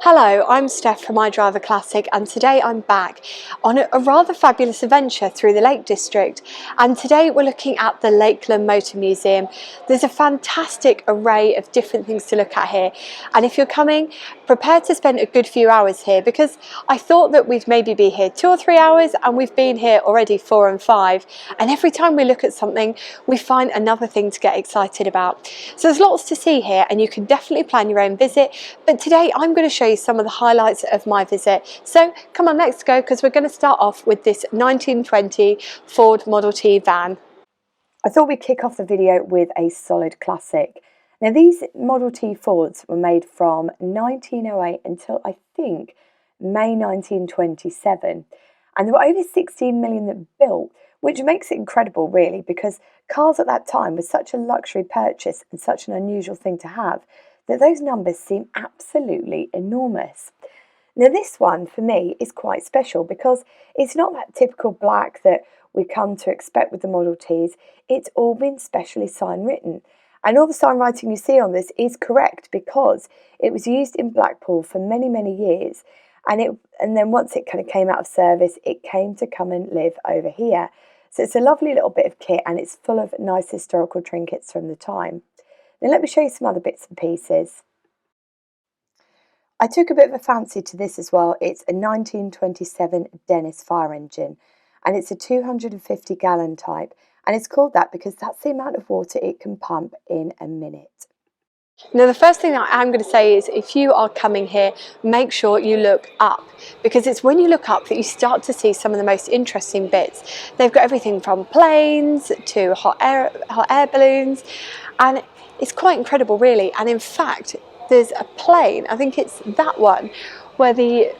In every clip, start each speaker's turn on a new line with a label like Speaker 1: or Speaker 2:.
Speaker 1: Hello, I'm Steph from iDriver Classic, and today I'm back on a rather fabulous adventure through the Lake District. And today we're looking at the Lakeland Motor Museum. There's a fantastic array of different things to look at here, and if you're coming, prepare to spend a good few hours here, because I thought that we'd maybe be here 2 or 3 hours, and we've been here already 4 and 5. And every time we look at something, we find another thing to get excited about. So there's lots to see here, and you can definitely plan your own visit. But today I'm going to show you some of the highlights of my visit. So come on, let's go, because we're going to start off with this 1920 Ford Model T van. I thought we'd kick off the video with a solid classic. Now, these Model T Fords were made from 1908 until I think May 1927, and there were over 16 million that built, which makes it incredible really, because cars at that time were such a luxury purchase and such an unusual thing to have that those numbers seem absolutely enormous. Now, this one for me is quite special because it's not that typical black that we come to expect with the Model Ts. It's all been specially sign written, and all the sign writing you see on this is correct because it was used in Blackpool for many years, and then once it kind of came out of service, it came to come and live over here. So it's a lovely little bit of kit, and it's full of nice historical trinkets from the time. Now let me show you some other bits and pieces. I took a bit of a fancy to this as well. It's a 1927 Dennis fire engine, and it's a 250 gallon type, and it's called that because that's the amount of water it can pump in a minute. Now, the first thing that I'm going to say is, if you are coming here, make sure you look up, because it's when you look up that you start to see some of the most interesting bits. They've got everything from planes to hot air balloons, and it's quite incredible really. And in fact, there's a plane, I think it's that one, where the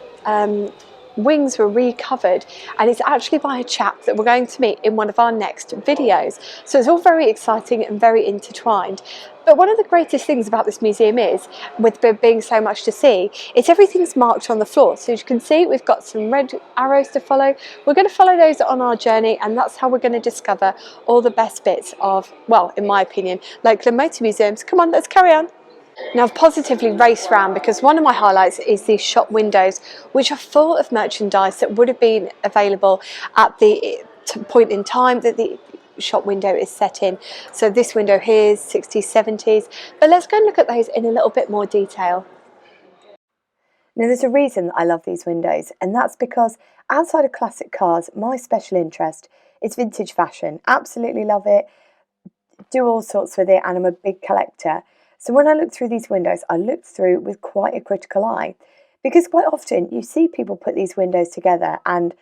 Speaker 1: wings were recovered, and it's actually by a chap that we're going to meet in one of our next videos. So it's all very exciting and very intertwined. But one of the greatest things about this museum is, with there being so much to see, it's everything's marked on the floor. So as you can see, we've got some red arrows to follow. We're going to follow those on our journey, and that's how we're going to discover all the best bits of, well, in my opinion, Lakeland Motor Museums. Come on, let's carry on. Now, I've positively raced around because one of my highlights is these shop windows, which are full of merchandise that would have been available at the point in time that the shop window is set in. So this window here is 60s, 70s, but let's go and look at those in a little bit more detail. Now, there's a reason that I love these windows, and that's because outside of classic cars, my special interest is vintage fashion. Absolutely love it, do all sorts with it, and I'm a big collector. So when I look through these windows, I look through with quite a critical eye, because quite often you see people put these windows together and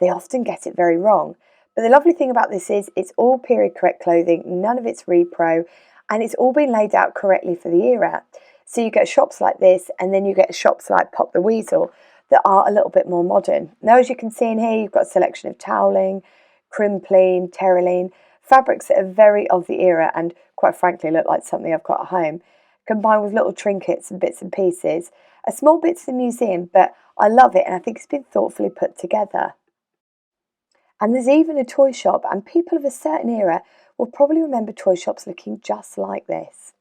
Speaker 1: they often get it very wrong. But the lovely thing about this is it's all period correct clothing, none of it's repro, and it's all been laid out correctly for the era. So you get shops like this, and then you get shops like Pop the Weasel that are a little bit more modern. Now, as you can see in here, you've got a selection of toweling, crimpline, terraline, fabrics that are very of the era and quite frankly look like something I've got at home, combined with little trinkets and bits and pieces. A small bit to the museum, but I love it, and I think it's been thoughtfully put together. And there's even a toy shop, and people of a certain era will probably remember toy shops looking just like this.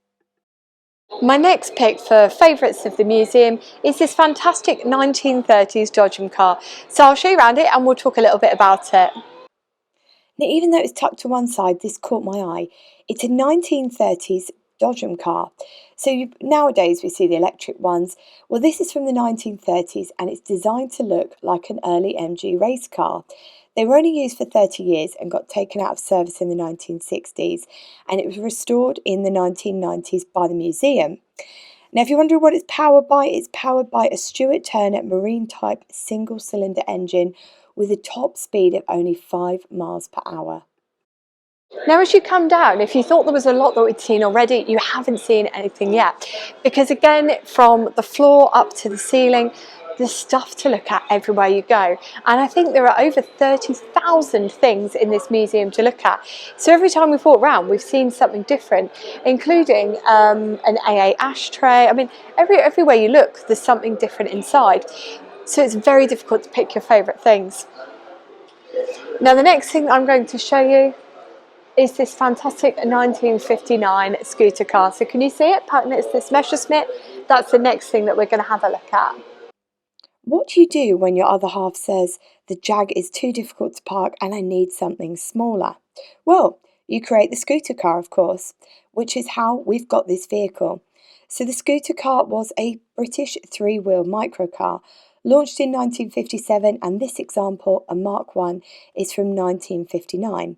Speaker 1: My next pick for favourites of the museum is this fantastic 1930s Dodgem car. So I'll show you around it and we'll talk a little bit about it. Now, even though it's tucked to one side, this caught my eye. It's a 1930s Dodgem car. So nowadays we see the electric ones. Well, this is from the 1930s, and it's designed to look like an early MG race car. They were only used for 30 years and got taken out of service in the 1960s, and it was restored in the 1990s by the museum. Now, if you're wondering what it's powered by a Stuart Turner marine type single cylinder engine with a top speed of only 5 miles per hour. Now, as you come down, if you thought there was a lot that we'd seen already, you haven't seen anything yet, because again, from the floor up to the ceiling, there's stuff to look at everywhere you go, and I think there are over 30,000 things in this museum to look at. So every time we've walked around, we've seen something different, including an AA ashtray. I mean, everywhere you look, there's something different inside. So it's very difficult to pick your favourite things. Now, the next thing I'm going to show you
Speaker 2: is this fantastic 1959 scooter car. So can you see it? It's this Messerschmitt. That's the next thing that we're going to have a look at.
Speaker 1: What do you do when your other half says, the Jag is too difficult to park and I need something smaller? Well, you create the scooter car, of course, which is how we've got this vehicle. So the scooter car was a British three-wheel microcar launched in 1957, and this example, a Mark I, is from 1959.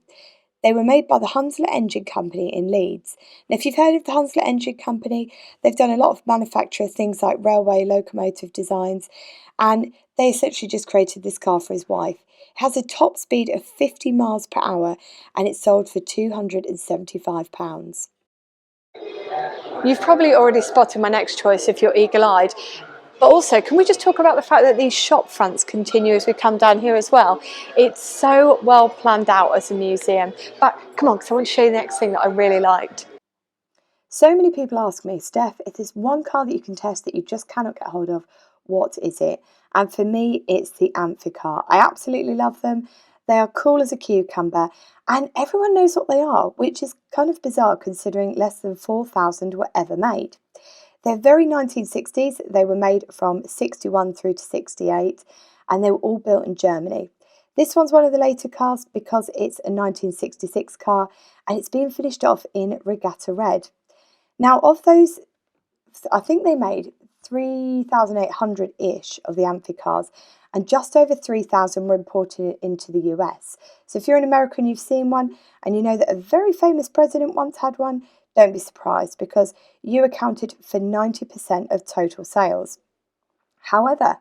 Speaker 1: They were made by the Hunslet Engine Company in Leeds. Now, if you've heard of the Hunslet Engine Company, they've done a lot of manufacture of things like railway locomotive designs, and they essentially just created this car for his wife. It has a top speed of 50 miles per hour, and it's sold for £275.
Speaker 2: You've probably already spotted my next choice if you're eagle-eyed. But also, can we just talk about the fact that these shop fronts continue as we come down here as well? It's so well planned out as a museum. But come on, because I want to show you the next thing that I really liked.
Speaker 1: So many people ask me, Steph, if there's one car that you can test that you just cannot get hold of, what is it? And for me, it's the Amphicar. I absolutely love them. They are cool as a cucumber, and everyone knows what they are, which is kind of bizarre considering less than 4,000 were ever made. They're very 1960s. They were made from 61 through to 68, and they were all built in Germany. This one's one of the later cars because it's a 1966 car, and it's been finished off in regatta red. Now, of those, I think they made 3,800-ish of the Amphicars, and just over 3,000 were imported into the US. So if you're an American, you've seen one, and you know that a very famous president once had one, don't be surprised because you accounted for 90% of total sales. However,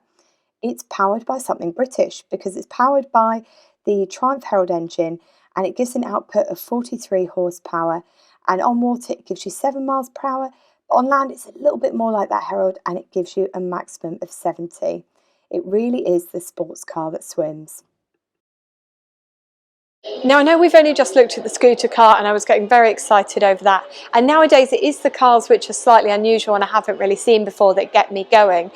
Speaker 1: it's powered by something British because it's powered by the Triumph Herald engine, and it gives an output of 43 horsepower, and on water it gives you 7 miles per hour, but on land it's a little bit more like that Herald, and it gives you a maximum of 70. It really is the sports car that swims.
Speaker 2: Now, I know we've only just looked at the scooter car and I was getting very excited over that. And nowadays it is the cars which are slightly unusual and I haven't really seen before that get me going.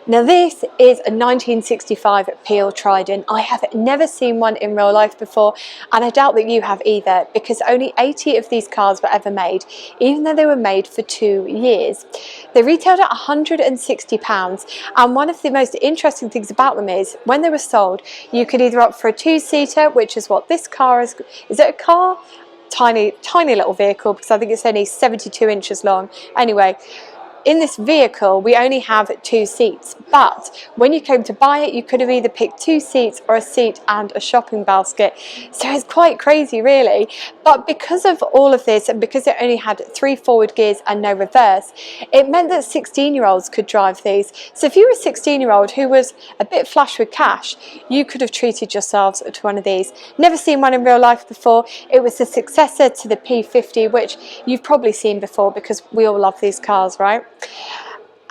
Speaker 2: Now this is a 1965 Peel Trident. I have never seen one in real life before, and I doubt that you have either, because only 80 of these cars were ever made, even though they were made for 2 years. They retailed at £160, and one of the most interesting things about them is when they were sold, you could either opt for a 2-seater, which is what this car is. Is it a car? Tiny little vehicle, because I think it's only 72 inches long. Anyway, in this vehicle, we only have 2 seats, but when you came to buy it, you could have either picked 2 seats or a seat and a shopping basket. So it's quite crazy, really. But because of all of this, and because it only had 3 forward gears and no reverse, it meant that 16-year-olds could drive these. So if you were a 16-year-old who was a bit flush with cash, you could have treated yourselves to one of these. Never seen one in real life before. It was the successor to the P50, which you've probably seen before because we all love these cars, right?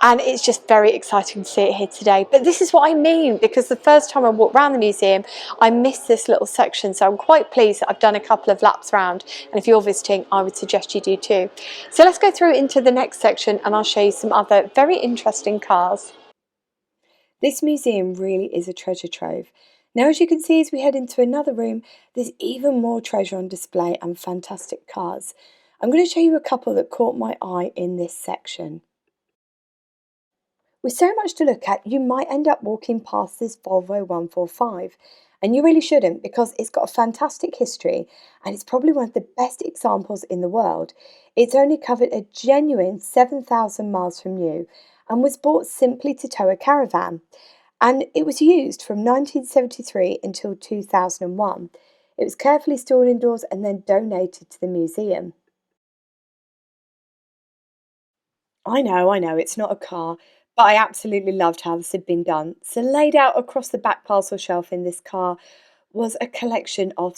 Speaker 2: And it's just very exciting to see it here today. But this is what I mean, because the first time I walked around the museum, I missed this little section. So I'm quite pleased that I've done a couple of laps around. And if you're visiting, I would suggest you do too. So let's go through into the next section and I'll show you some other very interesting cars.
Speaker 1: This museum really is a treasure trove. Now, as you can see, as we head into another room, there's even more treasure on display and fantastic cars. I'm going to show you a couple that caught my eye in this section. With so much to look at, you might end up walking past this Volvo 145, and you really shouldn't because it's got a fantastic history and it's probably one of the best examples in the world. It's only covered a genuine 7,000 miles from new and was bought simply to tow a caravan, and it was used from 1973 until 2001. It was carefully stored indoors and then donated to the museum. I know, it's not a car, but I absolutely loved how this had been done. So laid out across the back parcel shelf in this car was a collection of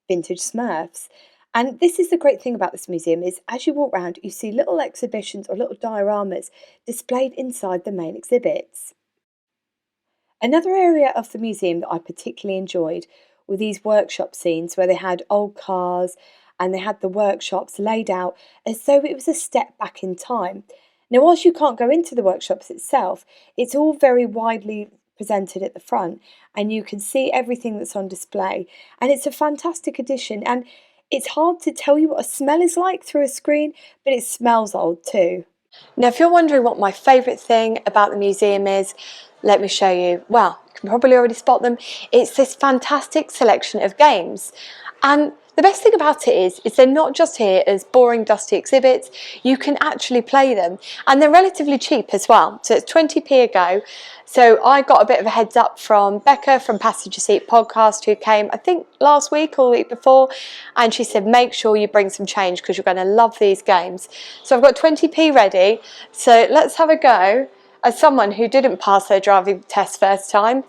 Speaker 1: vintage Smurfs. And this is the great thing about this museum is as you walk around, you see little exhibitions or little dioramas displayed inside the main exhibits. Another area of the museum that I particularly enjoyed were these workshop scenes where they had old cars and they had the workshops laid out as though it was a step back in time. Now, whilst you can't go into the workshops itself, it's all very widely presented at the front and you can see everything that's on display. And it's a fantastic addition. And It's hard to tell you what a smell is like through a screen, but it smells old too.
Speaker 2: Now, if you're wondering what my favourite thing about the museum is, let me show you. Well, you can probably already spot them. It's this fantastic selection of games. And the best thing about it is they're not just here as boring, dusty exhibits. You can actually play them. And they're relatively cheap as well. So it's 20p a go. So I got a bit of a heads up from Becca from Passenger Seat Podcast, who came, I think, last week or the week before. And she said, make sure you bring some change because you're going to love these games. So I've got 20p ready. So let's have a go. As someone who didn't pass their driving test first time,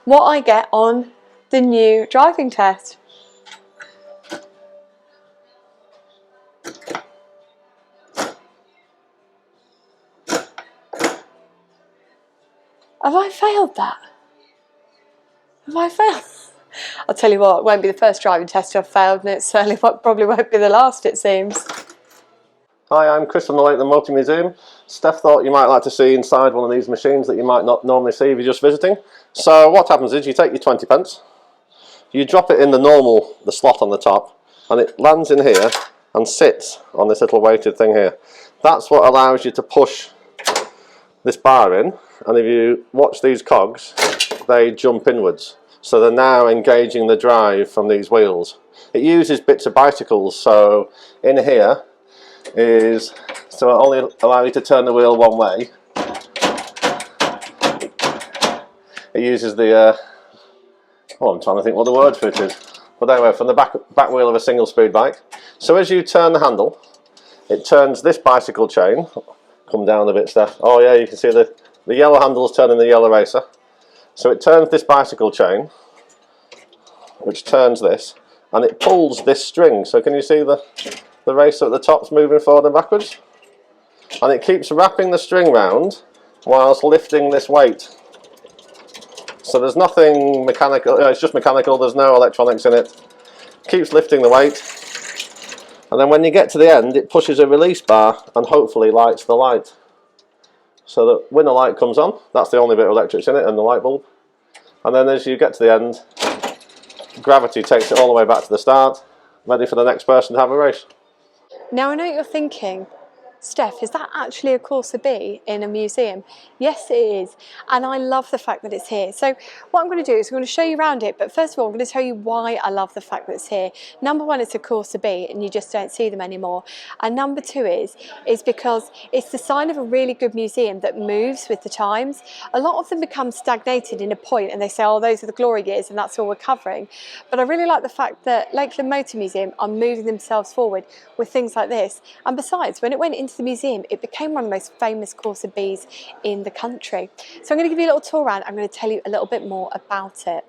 Speaker 2: what I get on the new driving test. Have I failed that? Have I failed? I'll tell you what, it won't be the first driving test I've failed, and it certainly probably won't be the last, it seems.
Speaker 3: Hi, I'm Chris from the Lakeland Motor Museum. Steph thought you might like to see inside one of these machines that you might not normally see if you're just visiting. So what happens is you take your 20 pence, you drop it in the slot on the top, and it lands in here and sits on this little weighted thing here. That's what allows you to push this bar in, and if you watch these cogs, they jump inwards. So they're now engaging the drive from these wheels. It uses bits of bicycles, so in here is, so it'll only allow you to turn the wheel one way. It uses the, I'm trying to think what the word for it is. But anyway, from the back wheel of a single speed bike. So as you turn the handle, it turns this bicycle chain. Come down a bit, Steph. Oh yeah, you can see the yellow handle's turning the yellow racer. So it turns this bicycle chain, which turns this, and it pulls this string. So can you see the racer at the top's moving forward and backwards? And it keeps wrapping the string round whilst lifting this weight. So there's nothing mechanical, it's just mechanical, there's no electronics in it. Keeps lifting the weight. And then when you get to the end, it pushes a release bar and hopefully lights the light. So that when the light comes on, that's the only bit of electrics in it, and the light bulb. And then as you get to the end, gravity takes it all the way back to the start, ready for the next person to have a race.
Speaker 2: Now I know what you're thinking, Steph, is that actually a Corsa B in a museum? Yes, it is. And I love the fact that it's here. So what I'm going to do is I'm going to show you around it. But first of all, I'm going to tell you why I love the fact that it's here. Number one, it's a Corsa B and you just don't see them anymore. And number two is because it's the sign of a really good museum that moves with the times. A lot of them become stagnated in a point and they say, oh, those are the glory years and that's all we're covering. But I really like the fact that Lakeland Motor Museum are moving themselves forward with things like this. And besides, when it went into the museum, it became one of the most famous Corsa Bs in the country. So I'm going to give you a little tour around. I'm going to tell you a little bit more about it.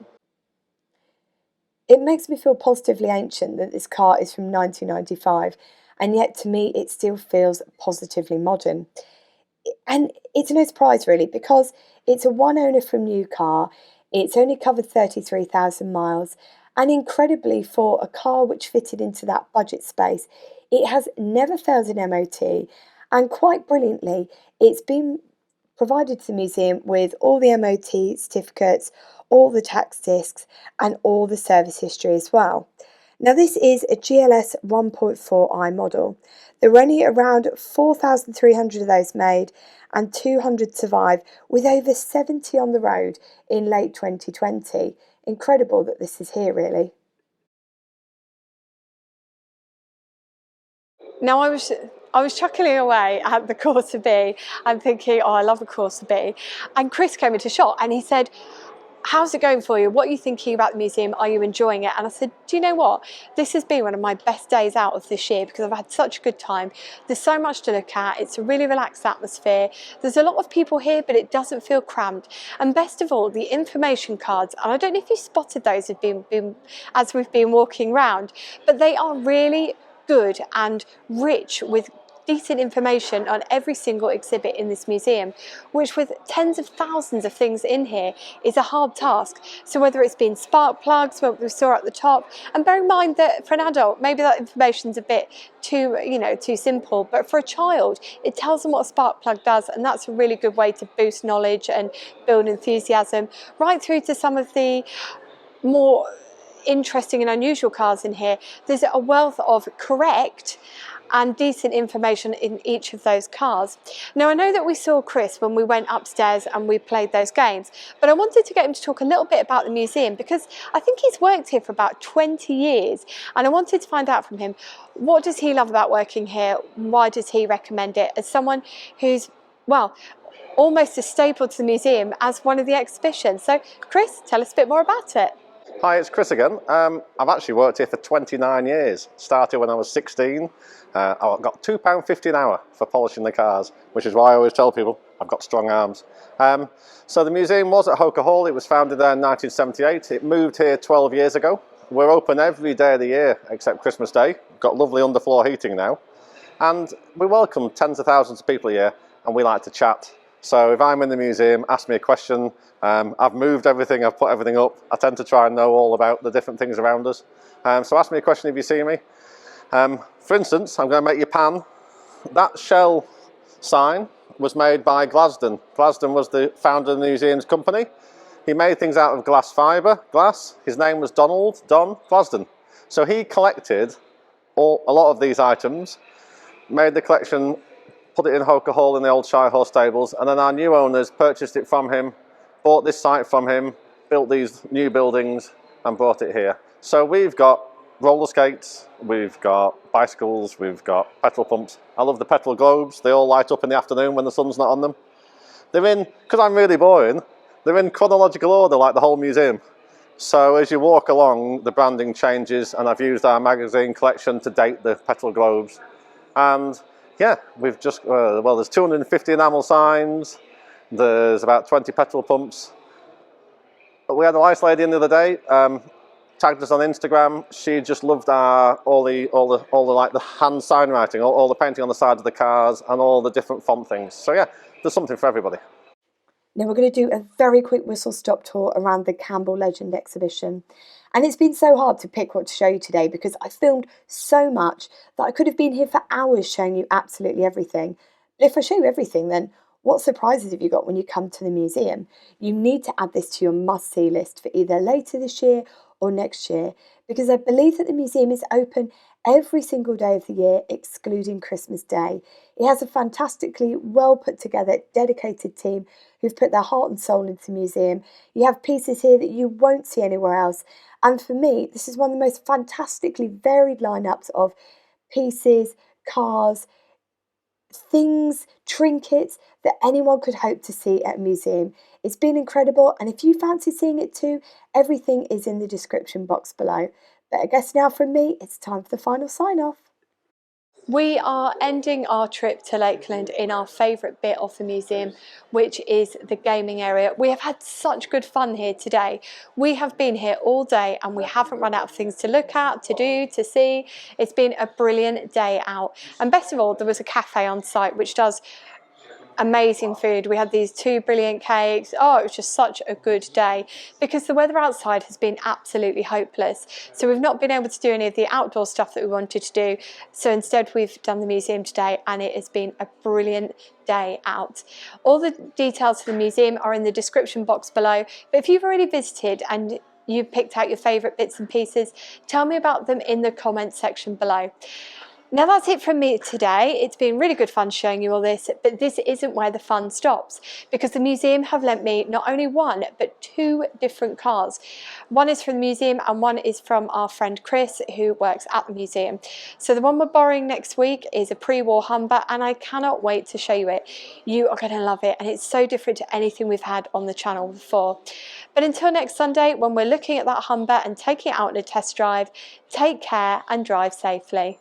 Speaker 1: It makes me feel positively ancient that this car is from 1995, and yet to me it still feels positively modern. And it's no surprise really, because it's a one owner from new car, it's only covered 33,000 miles, and incredibly for a car which fitted into that budget space, it has never failed an MOT, and quite brilliantly, it's been provided to the museum with all the MOT certificates, all the tax discs, and all the service history as well. Now this is a GLS 1.4i model. There were only around 4,300 of those made and 200 survive, with over 70 on the road in late 2020. Incredible that this is here really.
Speaker 2: Now I was chuckling away at the Corsa B and thinking, oh, I love a Corsa B. And Chris came into shot and he said, how's it going for you? What are you thinking about the museum? Are you enjoying it? And I said, do you know what? This has been one of my best days out of this year because I've had such a good time. There's so much to look at. It's a really relaxed atmosphere. There's a lot of people here, but it doesn't feel cramped. And best of all, the information cards, and I don't know if you spotted those as we've been walking around, but they are really good and rich with decent information on every single exhibit in this museum, which with tens of thousands of things in here is a hard task. So whether it's been spark plugs, what we saw at the top, and bear in mind that for an adult maybe that information's a bit too simple, but for a child it tells them what a spark plug does, and that's a really good way to boost knowledge and build enthusiasm, right through to some of the more interesting and unusual cars in here. There's a wealth of correct and decent information in each of those cars. Now, I know that we saw Chris when we went upstairs and we played those games, but I wanted to get him to talk a little bit about the museum, because I think he's worked here for about 20 years, and I wanted to find out from him, what does he love about working here? Why does he recommend it, as someone who's, well, almost a staple to the museum as one of the exhibitions. So Chris, tell us a bit more about it.
Speaker 3: Hi, it's Chris again. I've actually worked here for 29 years. Started when I was 16. I got £2.50 an hour for polishing the cars, which is why I always tell people I've got strong arms. So the museum was at Hoker Hall. It was founded there in 1978. It moved here 12 years ago. We're open every day of the year except Christmas Day. Got lovely underfloor heating now. And we welcome tens of thousands of people a year, and we like to chat. So if I'm in the museum, ask me a question. I've moved everything, I've put everything up. I tend to try and know all about the different things around us. So ask me a question if you see me. For instance, I'm going to make you pan. That shell sign was made by Glasden. Glasden was the founder of the museum's company. He made things out of glass. His name was Don Glasden. So he collected a lot of these items, made the collection, put it in Hoker Hall in the old Shire Horse stables, and then our new owners purchased it from him, bought this site from him, built these new buildings and brought it here. So we've got roller skates, we've got bicycles, we've got petrol pumps. I love the petrol globes. They all light up in the afternoon when the sun's not on them. They're in, because I'm really boring, they're in chronological order like the whole museum. So as you walk along, the branding changes, and I've used our magazine collection to date the petrol globes. And yeah, we've just, well, there's 250 enamel signs, there's about 20 petrol pumps. But we had a nice lady in the other day, tagged us on Instagram. She just loved all the like the hand sign writing, all the painting on the side of the cars, and all the different font things. So yeah, there's something for everybody.
Speaker 1: Now we're going to do a very quick whistle-stop tour around the Campbell Legend exhibition. And it's been so hard to pick what to show you today because I filmed so much that I could have been here for hours showing you absolutely everything. But if I show you everything, then what surprises have you got when you come to the museum? You need to add this to your must-see list for either later this year or next year, because I believe that the museum is open every single day of the year, excluding Christmas Day. It has a fantastically well put together, dedicated team who've put their heart and soul into the museum. You have pieces here that you won't see anywhere else. And for me, this is one of the most fantastically varied lineups of pieces, cars, things, trinkets that anyone could hope to see at a museum. It's been incredible, and if you fancy seeing it too, everything is in the description box below. But I guess now from me, it's time for the final sign-off.
Speaker 2: We are ending our trip to Lakeland in our favourite bit of the museum, which is the gaming area. We have had such good fun here today. We have been here all day and we haven't run out of things to look at, to do, to see. It's been a brilliant day out. And best of all, there was a cafe on site which does amazing food. We had these 2 brilliant cakes. Oh, it was just such a good day because the weather outside has been absolutely hopeless. So we've not been able to do any of the outdoor stuff that we wanted to do. So instead we've done the museum today and it has been a brilliant day out. All the details for the museum are in the description box below. But if you've already visited and you've picked out your favourite bits and pieces, tell me about them in the comments section below. Now that's it from me today. It's been really good fun showing you all this, but this isn't where the fun stops because the museum have lent me not only one, but 2 different cars. One is from the museum and one is from our friend Chris, who works at the museum. So the one we're borrowing next week is a pre-war Humber and I cannot wait to show you it. You are going to love it and it's so different to anything we've had on the channel before. But until next Sunday, when we're looking at that Humber and taking it out on a test drive, take care and drive safely.